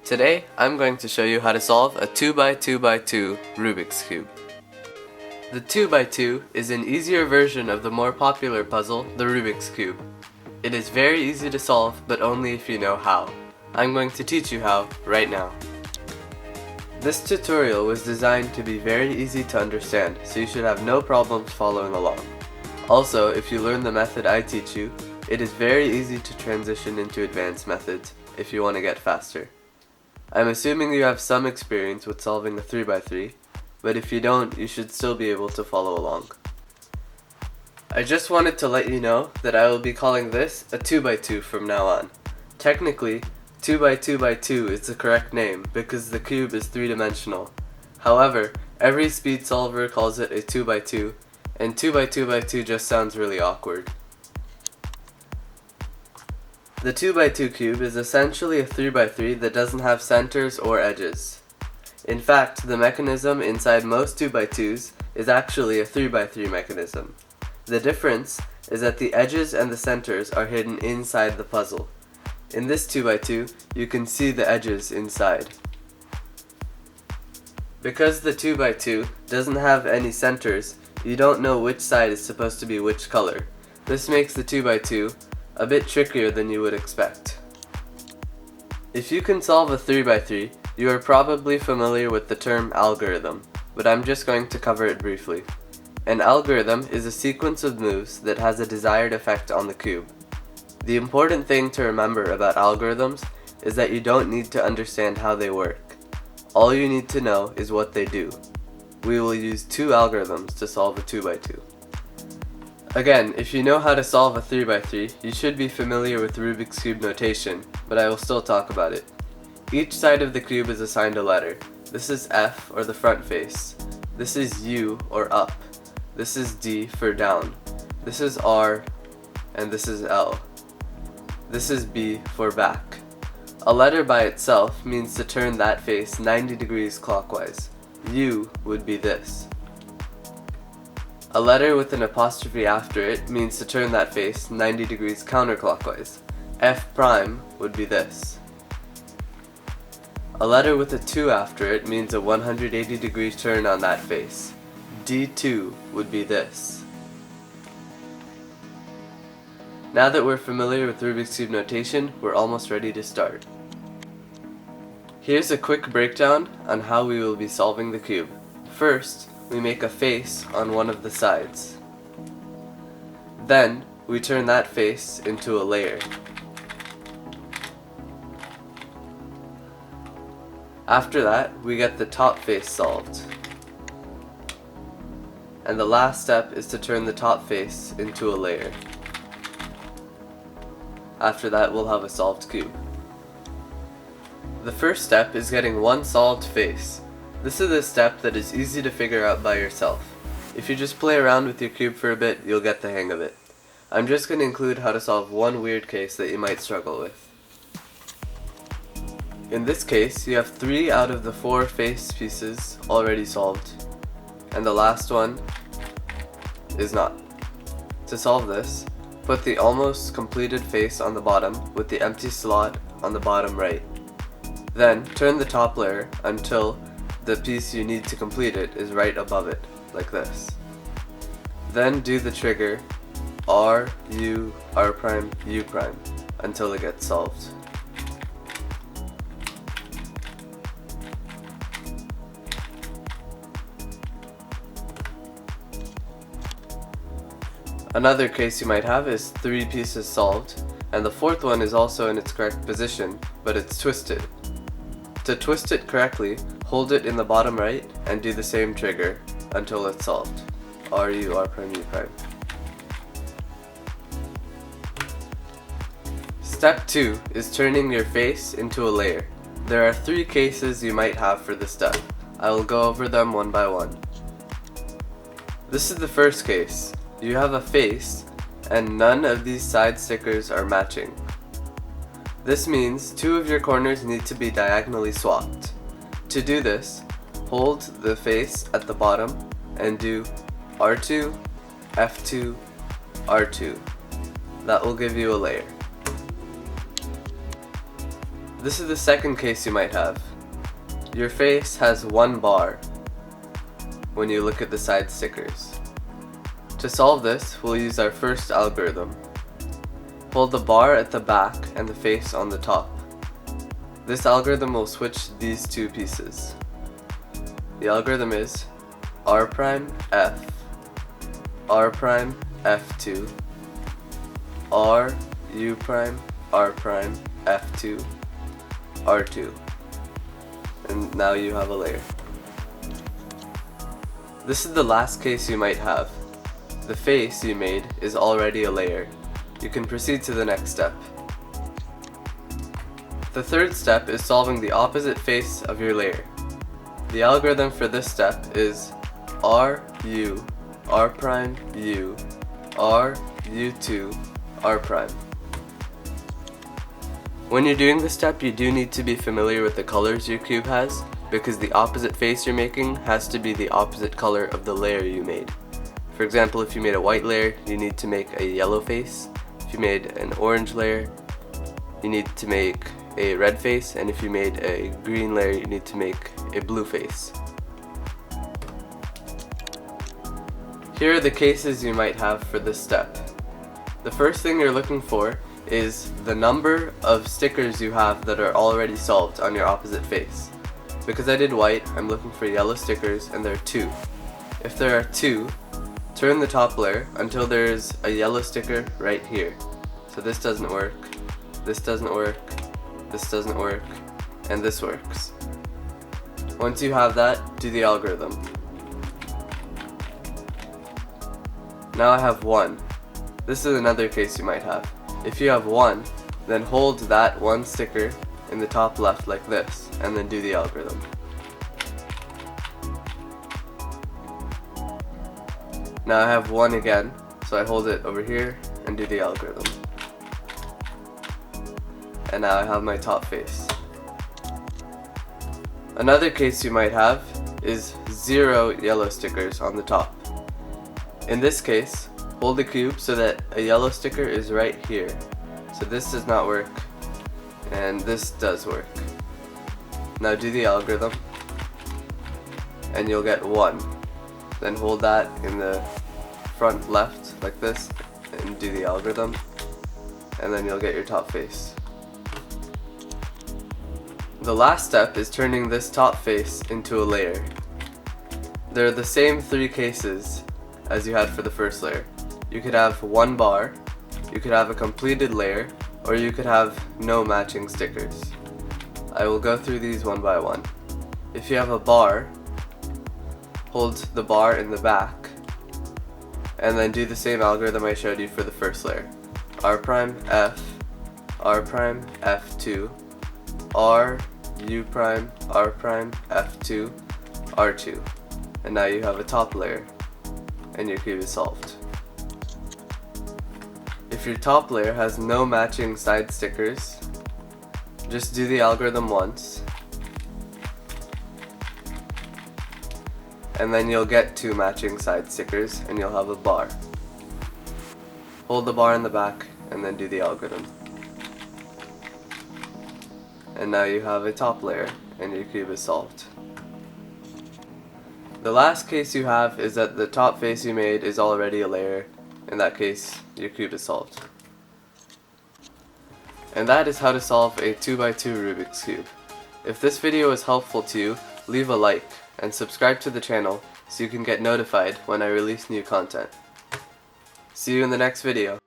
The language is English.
Today, I'm going to show you how to solve a 2x2x2 Rubik's Cube. The 2x2 is an easier version of the more popular puzzle, the Rubik's Cube. It is very easy to solve, but only if you know how. I'm going to teach you how right now. This tutorial was designed to be very easy to understand, so you should have no problems following along. Also, if you learn the method I teach you, it is very easy to transition into advanced methods if you want to get faster. I'm assuming you have some experience with solving a 3x3, but if you don't, you should still be able to follow along. I just wanted to let you know that I will be calling this a 2x2 from now on. Technically, 2x2x2 is the correct name because the cube is three-dimensional. However, every speed solver calls it a 2x2, and 2x2x2 just sounds really awkward. The 2x2 cube is essentially a 3x3 that doesn't have centers or edges. In fact, the mechanism inside most 2x2s is actually a 3x3 mechanism. The difference is that the edges and the centers are hidden inside the puzzle. In this 2x2, you can see the edges inside. Because the 2x2 doesn't have any centers, you don't know which side is supposed to be which color. This makes the 2x2 a bit trickier than you would expect. If you can solve a 3x3, you are probably familiar with the term algorithm, but I'm just going to cover it briefly. An algorithm is a sequence of moves that has a desired effect on the cube. The important thing to remember about algorithms is that you don't need to understand how they work. All you need to know is what they do. We will use two algorithms to solve a 2x2. Again, if you know how to solve a 3x3, you should be familiar with Rubik's Cube notation, but I will still talk about it. Each side of the cube is assigned a letter. This is F, or the front face. This is U, or up. This is D, for down. This is R, and this is L. This is B, for back. A letter by itself means to turn that face 90 degrees clockwise. U would be this. A letter with an apostrophe after it means to turn that face 90 degrees counterclockwise. F prime would be this. A letter with a 2 after it means a 180 degree turn on that face. D2 would be this. Now that we're familiar with Rubik's Cube notation, we're almost ready to start. Here's a quick breakdown on how we will be solving the cube. First, we make a face on one of the sides. Then, we turn that face into a layer. After that, we get the top face solved. And the last step is to turn the top face into a layer. After that, we'll have a solved cube. The first step is getting one solved face. This is a step that is easy to figure out by yourself. If you just play around with your cube for a bit, you'll get the hang of it. I'm just going to include how to solve one weird case that you might struggle with. In this case, you have 3 out of the 4 face pieces already solved, and the last one is not. To solve this, put the almost completed face on the bottom with the empty slot on the bottom right. Then, turn the top layer until the piece you need to complete it is right above it, like this. Then do the trigger R, U, R prime, U prime until it gets solved. Another case you might have is 3 pieces solved, and the 4th one is also in its correct position, but it's twisted. To twist it correctly, hold it in the bottom right and do the same trigger until it's solved. R, U, R prime, U prime. Step 2 is turning your face into a layer. There are 3 cases you might have for this step. I will go over them one by one. This is the first case. You have a face, and none of these side stickers are matching. This means 2 of your corners need to be diagonally swapped. To do this, hold the face at the bottom and do R2, F2, R2. That will give you a layer. This is the second case you might have. Your face has one bar when you look at the side stickers. To solve this, we'll use our first algorithm. Hold the bar at the back and the face on the top. This algorithm will switch these two pieces. The algorithm is R prime F, R prime F2, R U prime R prime F2, R2. And now you have a layer. This is the last case you might have. The face you made is already a layer. You can proceed to the next step. The third step is solving the opposite face of your layer. The algorithm for this step is R U, R prime U, R U2, R prime. When you're doing this step, you do need to be familiar with the colors your cube has, because the opposite face you're making has to be the opposite color of the layer you made. For example, if you made a white layer, you need to make a yellow face. If you made an orange layer, you need to make a red face, and if you made a green layer, you need to make a blue face. Here are the cases you might have for this step. The first thing you're looking for is the number of stickers you have that are already solved on your opposite face. Because I did white, I'm looking for yellow stickers, and there are 2. If there are 2, turn the top layer until there's a yellow sticker right here. So this doesn't work, this doesn't work, this doesn't work, and this works. Once you have that, do the algorithm. Now I have 1. This is another case you might have. If you have 1, then hold that 1 sticker in the top left like this, and then do the algorithm. Now I have 1 again, so I hold it over here and do the algorithm. And now I have my top face. Another case you might have is 0 yellow stickers on the top. In this case, hold the cube so that a yellow sticker is right here. So this does not work, and this does work. Now do the algorithm, and you'll get 1. Then hold that in the front left like this, and do the algorithm, and then you'll get your top face. The last step is turning this top face into a layer. There are the same 3 cases as you had for the first layer. You could have 1 bar, you could have a completed layer, or you could have no matching stickers. I will go through these one by one. If you have a bar, hold the bar in the back, and then do the same algorithm I showed you for the first layer. R prime F, R prime F2, R U prime R prime F2, R2. And now you have a top layer, and your cube is solved. If your top layer has no matching side stickers, just do the algorithm once, and then you'll get 2 matching side stickers, and you'll have a bar. Hold the bar in the back, and then do the algorithm. And now you have a top layer, and your cube is solved. The last case you have is that the top face you made is already a layer. In that case, your cube is solved. And that is how to solve a 2x2 Rubik's Cube. If this video was helpful to you, leave a like and subscribe to the channel so you can get notified when I release new content. See you in the next video.